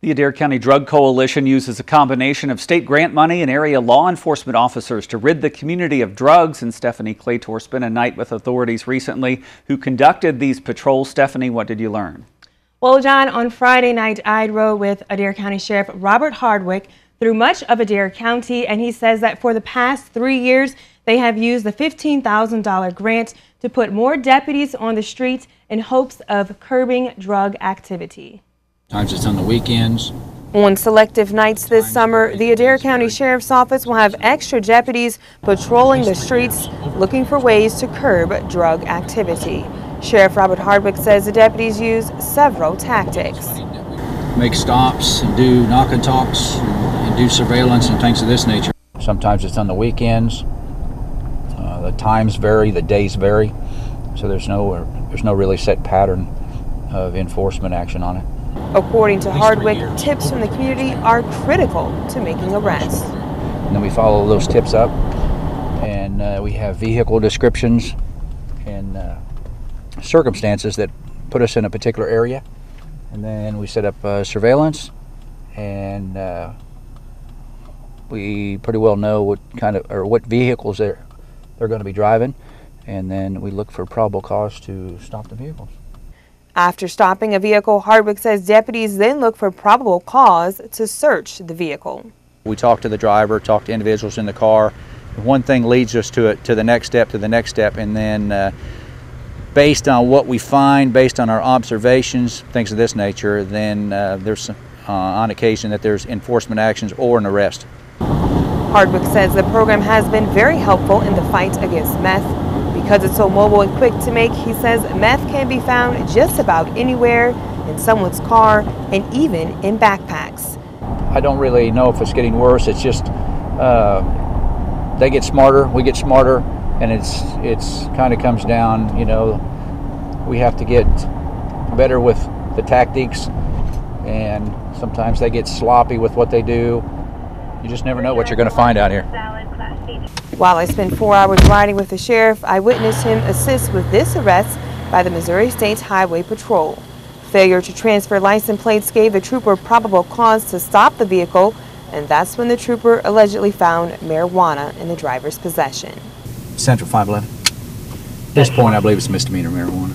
The Adar County Drug Coalition uses a combination of state grant money and area law enforcement officers to rid the community of drugs. And Stephanie Claytor spent a night with authorities recently who conducted these patrols. Stephanie, what did you learn? Well, John, on Friday night, I rode with Adair County Sheriff Robert Hardwick through much of Adair County, and he says that for the past 3 years, they have used the $15,000 grant to put more deputies on the streets in hopes of curbing drug activity. Times it's on the weekends. On selective nights this summer, the Adar County Sheriff's Office will have extra deputies patrolling the streets looking for ways to curb drug activity. Sheriff Robert Hardwick says the deputies use several tactics. Make stops and do knock and talks and do surveillance and things of this nature. Sometimes it's on the weekends. The times vary, the days vary, so there's no really set pattern of enforcement action on it. According to Hardwick, tips from the community are critical to making arrests. And then we follow those tips up, and we have vehicle descriptions and circumstances that put us in a particular area. And then we set up surveillance, and we pretty well know what vehicles they're going to be driving, and then we look for probable cause to stop the vehicles. After stopping a vehicle, Hardwick says deputies then look for probable cause to search the vehicle. We talk to the driver, talk to individuals in the car. One thing leads us to the next step, and then based on what we find, based on our observations, things of this nature, then there's on occasion that there's enforcement actions or an arrest. Hardwick says the program has been very helpful in the fight against meth. Because it's so mobile and quick to make, he says meth can be found just about anywhere, in someone's car, and even in backpacks. I don't really know if it's getting worse. It's just they get smarter, we get smarter, and it's kind of comes down, we have to get better with the tactics, and sometimes they get sloppy with what they do. You just never know what you're going to find out here. While I spent 4 hours riding with the sheriff, I witnessed him assist with this arrest by the Missouri State Highway Patrol. Failure to transfer license plates gave the trooper probable cause to stop the vehicle, and that's when the trooper allegedly found marijuana in the driver's possession. Central 511. At this point, I believe it's misdemeanor marijuana.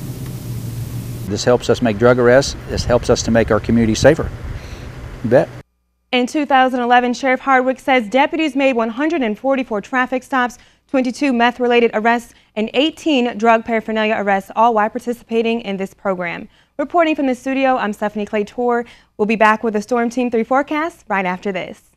This helps us make drug arrests. This helps us to make our community safer. You bet. In 2011, Sheriff Hardwick says deputies made 144 traffic stops, 22 meth-related arrests, and 18 drug paraphernalia arrests, all while participating in this program. Reporting from the studio, I'm Stephanie Claytor. We'll be back with the Storm Team 3 forecast right after this.